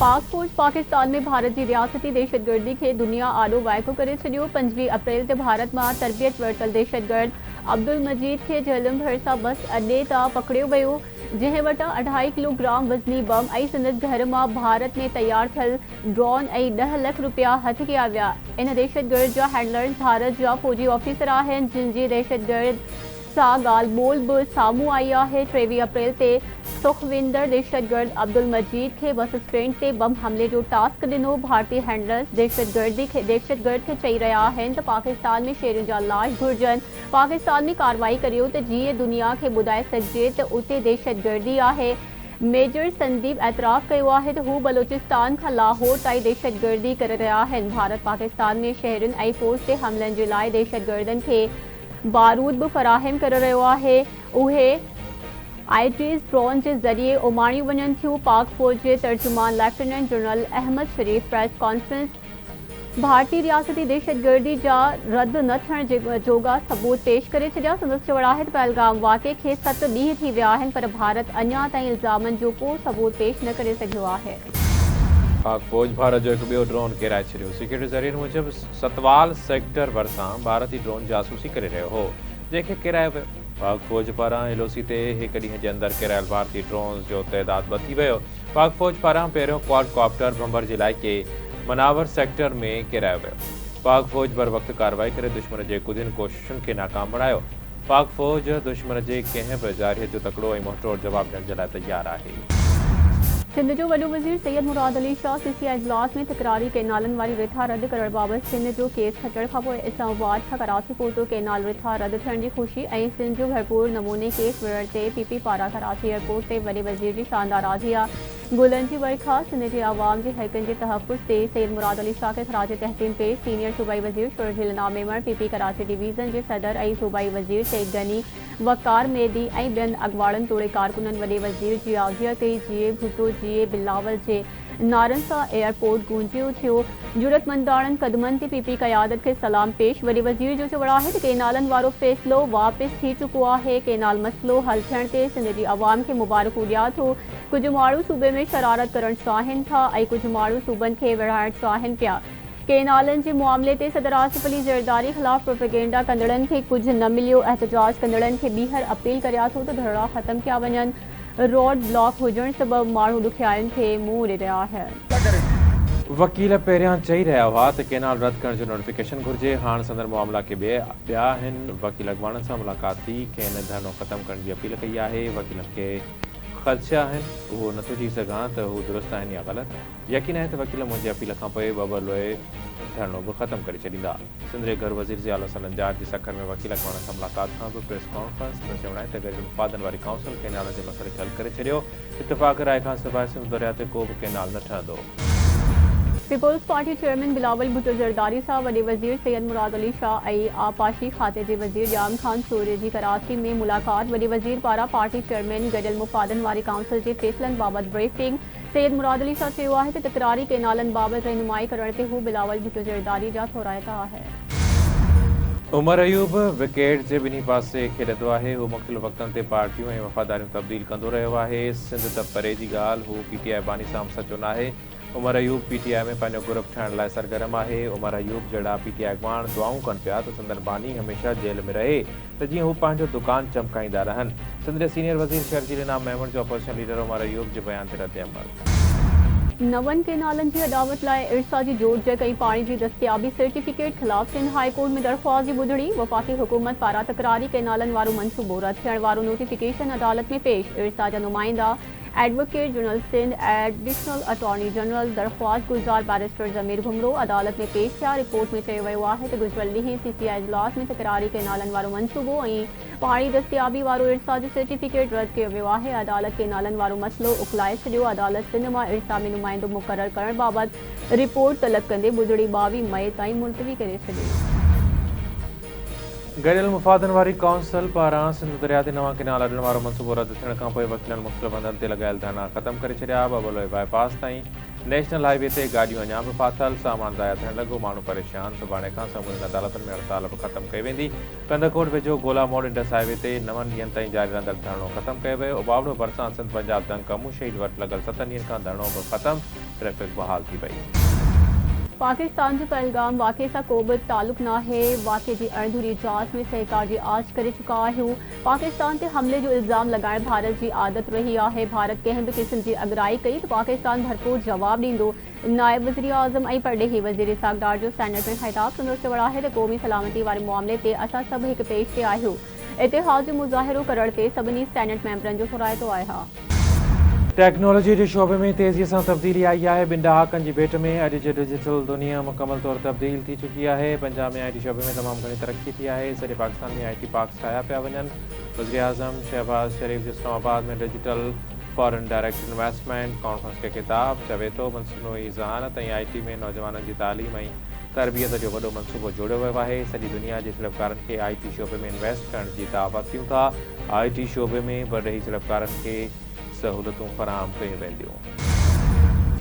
पाक फौज पाकिस्तान में भारत की रियासती दहशतगर्दी के दुनिया आॾो वाइको करे छॾियो। 5 अप्रैल ते भारत में तरबियत वरितल दहशतगर्द अब्दुल मजीद के झेलम भरिसां बस अड्डे तां पकड़ियो वियो, जंहिं वटां 2.5 किलोग्राम वज़नी बम ऐं संदसि घर मां भारत में तैयार थियल ड्रोन ऐं 10 लाख रुपया हथ कया विया। इन दहशतगर्द जा हैंडलर्स भारत जा फौजी ऑफिसर आहिनि, जिन जी दहशतगर्द सां ॻाल्हि ॿोल बि साम्हूं आई आहे। 23 अप्रैल ते सुखविंदर दहशतगर्द अब्दुल मजीद के बस स्टैंड ते बम हमले जो टास्क ॾिनो। भारतीय हैंडलर्स दहशतगर्द खे चई रहिया आहिनि त पाकिस्तान में शेरनि जा लाश घुर्जनि, पाकिस्तान में कार्रवाई करियो त जीअं दुनिया खे ॿुधाए सघिजे त उते दहशतगर्दी आहे। मेजर संदीप एतराफ़ कयो आहे त हू बलोचिस्तान खां लाहौर ताईं दहशतगर्दी करे रहिया आहिनि। भारत पाकिस्तान में शहरनि ऐं फौज ते हमलनि जे लाइ दहशतगर्दनि खे बारूद भी फराहम कर रहियो आहे। उहे आईटीज़ ड्रोन के ज़रिए उमाणियूं वञनि थियूं। पाक फौज के तर्जुमान लेफ्टिनेंट जनरल अहमद शरीफ प्रेस कॉन्फ्रेंस भारतीय रियासती दहशतगर्दी जा रद्द न थियण जोगा सबूत पेश करे छॾिया। संदसि चवण आहे त पहलगाम वाक़े खे 7 ॾींहं थी विया आहिनि, पर भारत अञा ताईं इल्ज़ामनि जो को सबूत पेश न करे सघियो आहे। पाक फौज भारत जो एक ॿियो ड्रोन किराए छॾियो। सिक्योरिटी ज़रिए मूजिब सतवाल सेक्टर भरिसां भारती ड्रोन जासूसी करे रहियो हो, जंहिंखे किरायो वियो। पाक फौज पारां एलओसी ते 1 ॾींहं जे अंदरि किरायल भारतीय ड्रोन जो तइदाद वधी वियो। पाक फौज पारां पहिरियों क्वाडकॉप्टर भंभर जे इलाइक़े मनावर सेक्टर में किरायो वियो। पाक फौज बर वक़्तु कार्रवाई करे दुश्मन जे कुझनि कोशिशुनि खे नाकाम बणायो। पाक फौज दुश्मन जे कंहिं बि जारियत जो तकिड़ो ऐं मुंहतोड़ जवाब ॾियण जे लाइ तैयार आहे। सिंध जो वॾो वज़ीर सैयद मुराद अली शाह सीसीआई इजलास में तकरारी कैनालनि वारी रिथा रद्द करण बाबति सिंध जो केस खटण खां पोइ इस्लामाबाद खां कराची पहुतो कैनाल रिथा रद्द थियण जी ख़ुशी ऐं सिंध जो भरपूर नमूने केस विढ़ण ते पीपी पारां कराची एयरपोर्ट ते वॾे वज़ीर जी शानदार आज़ी आहे। गुलनि जी वर्खा सिंध जे आवाम जे हक़नि जे तहफ़ुज़ ते सैयद मुराद अली शाह खे ख़राज तहसीन पेश। सीनियर सूबाई वज़ीर शुरजीलना मेमण, पीपी कराची डिवीज़न जे सदर ऐं सूबाई वज़ीर सईद गनी, वक़ार मेदी ऐं ॿियनि अॻवाड़नि तोड़े कारकुननि वॾे वज़ीर जी आज़िया कई। जीए भुट्टो जीए बिलावल जे नारनि सां एयरपोर्ट गूंजियो थियो। ज़रूरतमंदाणनि क़दमनि ते पीपी क़यादत खे सलाम पेश। वॾे वज़ीर जो चवणु आहे त कैनालनि वारो फ़ैसिलो वापसि थी चुको आहे। कैनाल मसइलो हल थियण ते सिंध जी आवाम खे मुबारकूं ॾियां थो। कुझु माण्हू सूबे में शरारत करणु चाहिनि था ऐं कुझु माण्हू सूबनि खे विढ़ाइणु चाहिनि पिया। कैनालनि जे मामले ते सदर आसिफ अली ज़रदारी ख़िलाफ़ प्रोपेगेंडा कंदड़नि खे कुझु न मिलियो। एहतजाज कंदड़नि खे ॿीहर अपील करिया थो त धरड़ा ख़त्म कया वञनि। रोड ब्लॉक हुजण सबबि माण्हू ॾुखियारियुनि खे मुंहुं ॾेई रहिया आहिनि। वकील पहिरियां चई रहिया हुआ त कैनाल रद्द करण जो नोटिफिकेशन घुर्जे। हाणे संदर मामला के ॿिया आहिनि। वकील अॻवाणनि सां मुलाक़ात थी, खेनि धरनो ख़त्म करण जी अपील कई आहे। वकीलनि खे ख़दशा आहिनि, उहो नथो थी सघां त हू दुरुस्त आहिनि या ग़लति। यकीन आहे त वकील मुंहिंजी अपील खां पोइ बबलोए धरनो बि ख़त्म करे छॾींदा। सिंध जे घर वज़ीर ज़िया हसन अंजार जी सखर में वकील अॻवाणनि सां मुलाक़ात खां पोइ प्रेस कॉन्फ्रेंस में चवणु आहे त गैर मुफ़ादनि वारी काउंसिल कैनाल जे मसइले खे हल करे छॾियो। इतफ़ाक़ राय खां सवाइ सिंध दरिया ते को बि कैनाल न ठहंदो। पीपुल्स पार्टी चेयरमैन बिलावल भुट्टो ज़रदारी सां वॾे वज़ीर सैयद मुराद अली शाह ऐं आपाशी खाते जे वज़ीर ॼाम ख़ान सूर्य जी कराची में मुलाक़ात। वॾे वज़ीर पारां पार्टी चेयरमैन गॾियल मुफ़ादनि वारी काउंसिल जे फ़ैसिलनि बाबति ब्रीफिंग। सैयद मुराद अली शाह चयो आहे त तकरारी कैनालनि बाबति रहनुमाई करण ते हू बिलावल भुट्टो ज़रदारी जा थोराइता आहे। उमर अयूब विकेट जे ॿिन्ही पासे खेॾंदो आहे। हू मुख़्तलिफ़ वक़्तनि ते पार्टियूं ऐं वफ़ादारियूं तब्दील कंदो रहियो आहे। सिंध त परे जी ॻाल्हि, हू पीटीआई बानी सां सचो न आहे। उमर अयूब पीटीआई में पंहिंजो ग्रुप ठाहिण लाइ सरगर्म आहे। उमर अयूब जहिड़ा पीटीआई अॻवान दुआऊं कनि पिया त संदन बानी हमेशह जेल में रहे, त जीअं हू पंहिंजो दुकान चमकाईंदा रहनि। सिंध जे सीनियर वज़ीर शर्जील मेमण जो अपोज़िशन लीडर उमर अयूब जे बयान ते रद्द अमल। नवन कैनालनि जी अदावत लाइ इरसा जी जोड़ जॻ ऐं पाणी जी दस्तियाबी सर्टिफिकेट ख़िलाफ़ सिंध हाई कोर्ट में दरख़्वास्त जी ॿुधणी। वफ़ाक़ी हुकूमत पारां तकरारी कैनालनि वारो मंसूबो रद्द थियण वारो नोटिफिकेशन अदालत में पेश। इरसा जा नुमाइंदा advocate general Sindh, additional attorney general, दरख़्वास्त गुज़ार बैरिस्टर ज़मीर घुमरो अदालत में पेश थिया। रिपोर्ट में चयो वियो आहे त गुज़िरियल ॾींहुं सीसीआई इजलास में तकरारी कैनालनि वारो मंसूबो ऐं पाणी दस्तियाबी वारो इरसा जो सर्टिफिकेट रद्द कयो वियो आहे। अदालत कैनालनि वारो मसइलो उकलाए छॾियो। अदालत सिंध मां इरसा में नुमाइंदो मुक़ररु करण बाबति रिपोर्ट तलब कंदे ॿुधणी 22 मई ताईं मुलतवी करे छॾी। गॾियल मुफ़ादनि वारी काउंसिल पारां सिंध दरिया ते नवां कैनाल अॾण वारो मंसूबो रद्द थियण खां पोइ वकीलनि मुख़्तलिफ़ हंधनि ते लॻायल धरना ख़त्म करे छॾिया। बबलोए बाईपास ताईं नेशनल हाईवे ते गाॾियूं अञा बि फाथल, सामान ज़ाया थियण लॻो, माण्हू परेशान। सुभाणे खां समूरी अदालतुनि में हड़ताल बि ख़तमु कई वेंदी। कंदकोट वेझो गोला मोड़ इंडस हाईवे ते 9 ॾींहंनि ताईं जारी रहंदड़ धरणो ख़तमु कयो वियो। उबावड़ो भरिसां सिंध पंजाब दंग कमू शहीद वटि लॻल 7 ॾींहंनि खां धरणो बि ख़तमु, ट्रैफ़िक बहाल थी पई। पाकिस्तान जो पहलगाम वाक़े सां को बि तालुक नाहे। वाक़े जी अणधूरी जांच में सहकार जी आछ करे चुका आहियूं। पाकिस्तान ते हमले जो इल्ज़ाम लगाइण भारत जी आदत रही आहे। भारत कंहिं बि क़िस्म जी अगराई कई त पाकिस्तान भरपूर जवाब ॾींदो। नायब वज़ीर आज़म ऐं परॾेही वज़ीर इसाक़ डार जो सेनेट में ख़िताब संदसि चवणु आहे त क़ौमी सलामती वारे मामले ते असां सभु हिक पेज ते आहियूं। इतिहाद जो मुज़ाहिरो करण ते सभिनी सेनेट मेंबरनि जो सुराइतो आहे। टेक्नोलॉजी के शोबे में तेज़ी से तब्दीली आई है। बिन डहाकनि जी भेट में अॼु जी डिजिटल दुनिया मुकम्मल तौर तब्दील थी चुकी है। पंजाब में IT शोबे में तमाम घनी तरक्की थी है। सॼे पाकिस्तान में IT पार्क्स ठाहिया पिया वञनि। वज़ीर आज़म शहबाज शरीफ जो इस्लामाबाद में digital foreign direct investment conference के खिताब चवे तो मसनूई ज़हानत ऐं IT में नौजवाननि जी तालीम ऐं तरबियत जो वॾो मनसूबो जोड़ियो वियो आहे। सॼी दुनिया जे सीड़पकारनि खे IT शोबे में इन्वेस्ट करण जी दावत ॾियूं था। IT शोबे में परॾेही सीड़पकारनि खे सहूलतूं फराहम कयूं वेंदियूं।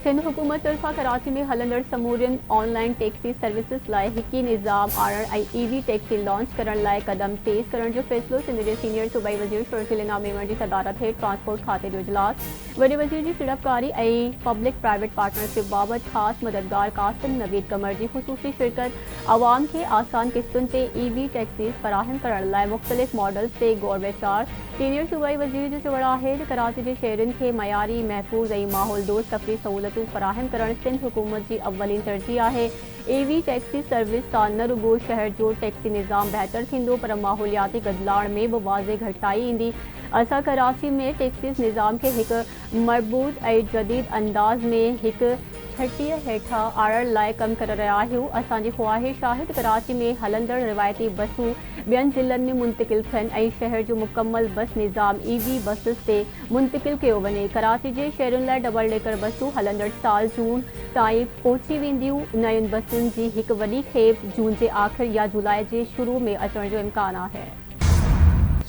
सिंध हुकूमत तरफ़ां कराची में हलंदड़ समूरियुनि ऑनलाइन टैक्सी सर्विसिस लाइ हिक ई निज़ाम आणण ऐं EV टैक्सी लॉन्च करण लाइ क़दम तेज़ करण जो फ़ैसिलो सिंध जे सीनियर सूबाई वज़ीर शर्जील इनाम मेमण जी सदारत हेठि ट्रांसपोर्ट खाते जो इजलास। वॾे वज़ीर जी सीड़पकारी ऐं पब्लिक प्राइवेट पार्टनरशिप बाबति ख़ासि मददगार कासिम नवीद कमर जी ख़ुसूसी शिरकत। अवाम खे आसान क़िस्तुनि ते EV टैक्सीज़ फराहम करण लाइ मुख़्तलिफ़ मॉडल्स ते गौर विचार। सीनियर सूबाई वज़ीर जो चवणु आहे त कराची जे शहरनि खे मयारी महफ़ूज़ ऐं माहौल दोस्त तफ़री सहूलतूं फराहम करण सिंध हुकूमत जी अवलीन तरजीह आहे। EV टैक्सी सर्विस सां न रुगो शहर जो टैक्सी निज़ाम बहितर थींदो पर माहौलियाती बदिलाव में बि वाज़े घटिताई ईंदी। असां कराची में टैक्सीज़ निज़ाम खे हिकु मरबूत ऐं जदीद अंदाज़ में हिकु छटीअ हेठां आणण लाइ कमु करे रहिया आहियूं। असांजी ख़्वाहिश आहे त कराची में हलंदड़ रिवायती बसूं ॿियनि ज़िलनि में मुंतक़िल थियनि ऐं शहर जो मुकमल बस निज़ाम EV बसिस ते मुंतक़िल कयो वञे। कराची जे शहरुनि लाइ डबल डेकर बसूं हलंदड़ साल जून ताईं पहुची वेंदियूं। नयुनि बसुनि जी हिकु वॾी खेप जून जे आख़िर या जुलाई जे शुरू में अचण जो इम्कान आहे।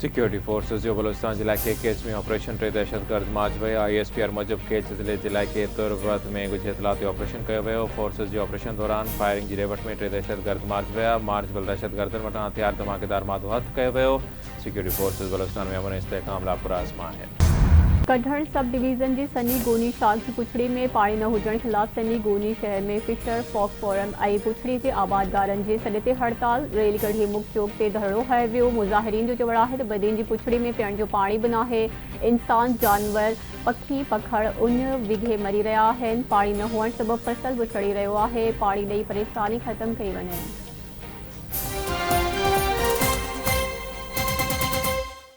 सिक्योरिटी फोर्सेस जो बलोचिस्तान जिले के केच में ऑपरेशन 3 दहशतगर्द मार्च विया। ISPR मूजिब केच ज़िले जे इलाइक़े तुर्बत में कुछ इतलाती ऑपरेशन कयो वियो। फोर्सेस जे ऑपरेशन दौरान फायरिंग जी रेवट में 3 दहशतगर्द मार्च विया। मार्च बल दहशतगर्दनि वटां हथियार धमाकेदार मादो हथ कयो वियो। सिक्योरिटी फोर्सेस बलोचिस्तान में अमन इस्तेहकाम लाइ पुरअज़्म आहिनि। कढ़ण सब डिवीज़न जी सनी गोनी शाख जी पुछड़ी में पाणी न हुजण ख़िलाफ़ सनी गोनी शहर में फिशर फॉक फोरम ऐं पुछड़ी जे आबादगारनि जे सॾ ते हड़ताल। रेल कढ़ी मुख चौक ते धरणो हयो वियो। मुज़ाहिरीन जो चवणु आहे त बदीन जी पुछड़ी में पीअण जो पाणी बि नाहे। इंसान जानवर पखी पखड़ उन विघे मरी रहिया आहिनि। पाणी न हुअण सबबि फसल बि सड़ी रहियो आहे। पाणी ॾेई परेशानी ख़तमु कई वञे।